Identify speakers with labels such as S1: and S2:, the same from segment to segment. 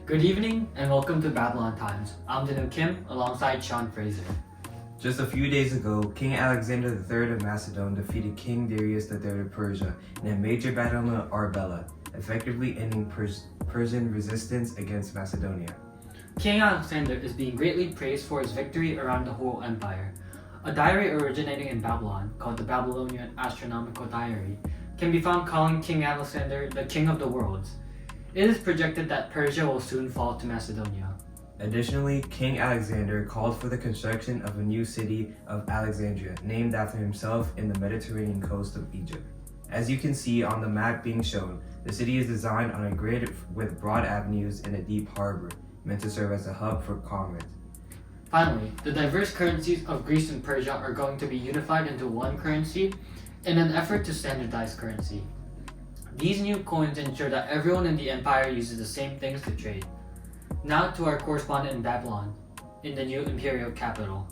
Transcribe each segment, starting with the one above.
S1: Good evening and welcome to Babylon Times. I'm Dinu Kim alongside Sean Fraser.
S2: Just a few days ago, King Alexander III of Macedon defeated King Darius III of Persia in a major battle of Arbela, effectively ending Persian resistance against Macedonia.
S1: King Alexander is being greatly praised for his victory around the whole empire. A diary originating in Babylon, called the Babylonian Astronomical Diary, can be found calling King Alexander the King of the Worlds. It is projected that Persia will soon fall to Macedonia.
S2: Additionally, King Alexander called for the construction of a new city of Alexandria, named after himself in the Mediterranean coast of Egypt. As you can see on the map being shown, the city is designed on a grid with broad avenues and a deep harbor, meant to serve as a hub for commerce.
S1: Finally, the diverse currencies of Greece and Persia are going to be unified into one currency in an effort to standardize currency. These new coins ensure that everyone in the empire uses the same things to trade. Now to our correspondent in Babylon, in the new imperial capital.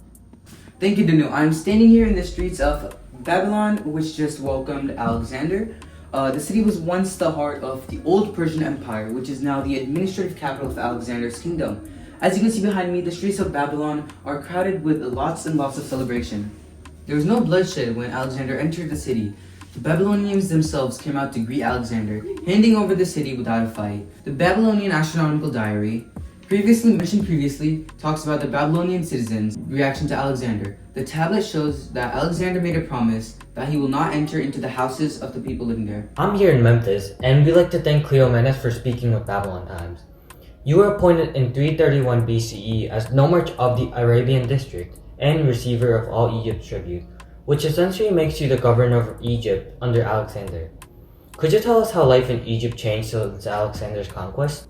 S3: Thank you, Danu. I'm standing here in the streets of Babylon, which just welcomed Alexander. The city was once the heart of the old Persian Empire, which is now the administrative capital of Alexander's kingdom. As you can see behind me, the streets of Babylon are crowded with lots and lots of celebration. There was no bloodshed when Alexander entered the city. The Babylonians themselves came out to greet Alexander, handing over the city without a fight. The Babylonian Astronomical Diary, previously, talks about the Babylonian citizens' reaction to Alexander. The tablet shows that Alexander made a promise that he will not enter into the houses of the people living there.
S4: I'm here in Memphis, and we'd like to thank Cleomenes for speaking with Babylon Times. You were appointed in 331 BCE as nomarch of the Arabian district and receiver of all Egypt's tribute, which essentially makes you the governor of Egypt under Alexander. Could you tell us how life in Egypt changed since Alexander's conquest?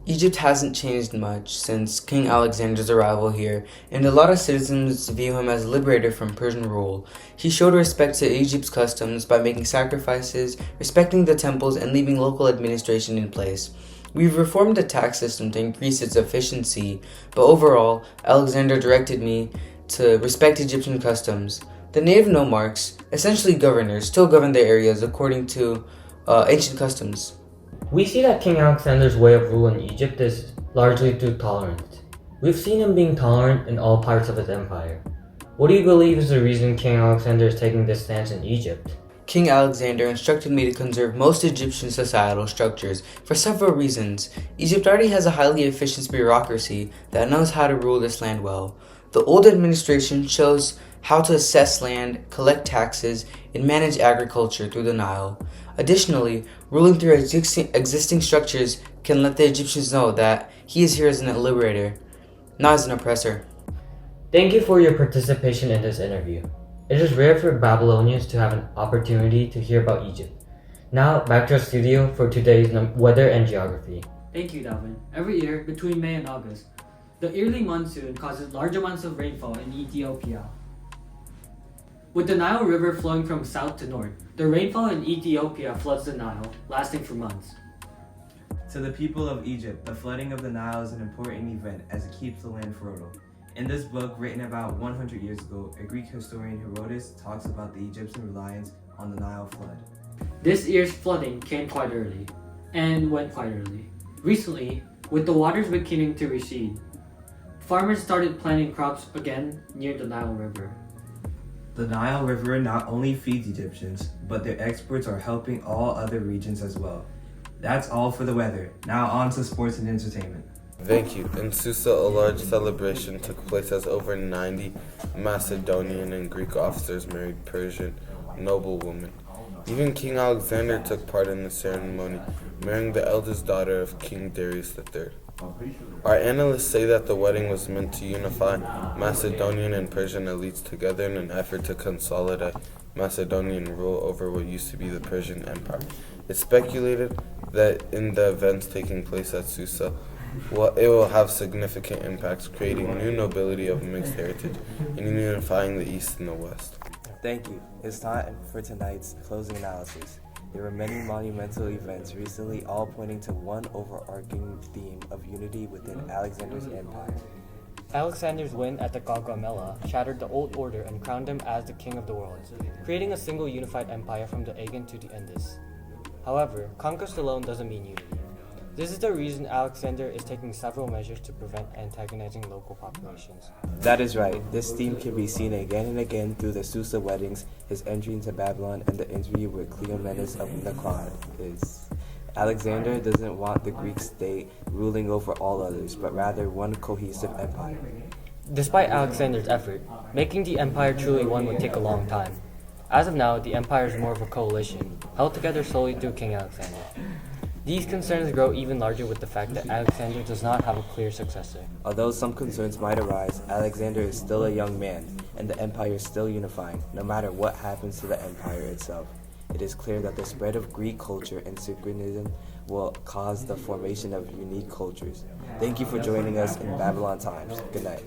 S3: Egypt hasn't changed much since King Alexander's arrival here, and a lot of citizens view him as a liberator from Persian rule. He showed respect to Egypt's customs by making sacrifices, respecting the temples, and leaving local administration in place. We've reformed the tax system to increase its efficiency, but overall, Alexander directed me to respect Egyptian customs. The native nomarchs, essentially governors, still govern their areas according to ancient customs.
S4: We see that King Alexander's way of rule in Egypt is largely through tolerance. We've seen him being tolerant in all parts of his empire. What do you believe is the reason King Alexander is taking this stance in Egypt?
S3: King Alexander instructed me to conserve most Egyptian societal structures for several reasons. Egypt already has a highly efficient bureaucracy that knows how to rule this land well. The old administration shows how to assess land, collect taxes, and manage agriculture through the Nile. Additionally, ruling through existing structures can let the Egyptians know that he is here as a liberator, not as an oppressor.
S4: Thank you for your participation in this interview. It is rare for Babylonians to have an opportunity to hear about Egypt. Now, back to our studio for today's weather and geography.
S1: Thank you, Dalvin. Every year, between May and August, the yearly monsoon causes large amounts of rainfall in Ethiopia. With the Nile River flowing from south to north, the rainfall in Ethiopia floods the Nile, lasting for months.
S2: To the people of Egypt, the flooding of the Nile is an important event as it keeps the land fertile. In this book, written about 100 years ago, a Greek historian Herodotus talks about the Egyptian reliance on the Nile flood.
S1: This year's flooding came quite early, and went quite early. Recently, with the waters beginning to recede, farmers started planting crops again near the Nile River.
S2: The Nile River not only feeds Egyptians, but their exports are helping all other regions as well. That's all for the weather. Now on to sports and entertainment.
S5: Thank you. In Susa, a large celebration took place as over 90 Macedonian and Greek officers married Persian noblewomen. Even King Alexander took part in the ceremony, marrying the eldest daughter of King Darius III. Our analysts say that the wedding was meant to unify Macedonian and Persian elites together in an effort to consolidate Macedonian rule over what used to be the Persian Empire. It's speculated that in the events taking place at Susa, it will have significant impacts, creating new nobility of mixed heritage and unifying the East and the West.
S2: Thank you. It's time for tonight's closing analysis. There were many monumental events recently, all pointing to one overarching theme of unity within Alexander's empire.
S1: Alexander's win at the Gaugamela shattered the old order and crowned him as the king of the world, creating a single unified empire from the Aegean to the Indus. However, conquest alone doesn't mean unity.
S4: This is the reason Alexander is taking several measures to prevent antagonizing local populations.
S2: That is right. This theme can be seen again and again through the Susa weddings, his entry into Babylon, and the interview with Cleomenes of Nicaea. Alexander doesn't want the Greek state ruling over all others, but rather one cohesive empire.
S4: Despite Alexander's effort, making the empire truly one would take a long time. As of now, the empire is more of a coalition, held together solely through King Alexander. These concerns grow even larger with the fact that Alexander does not have a clear successor.
S2: Although some concerns might arise, Alexander is still a young man, and the empire is still unifying, no matter what happens to the empire itself. It is clear that the spread of Greek culture and synchronism will cause the formation of unique cultures. Thank you for joining us in Babylon Times. Good night.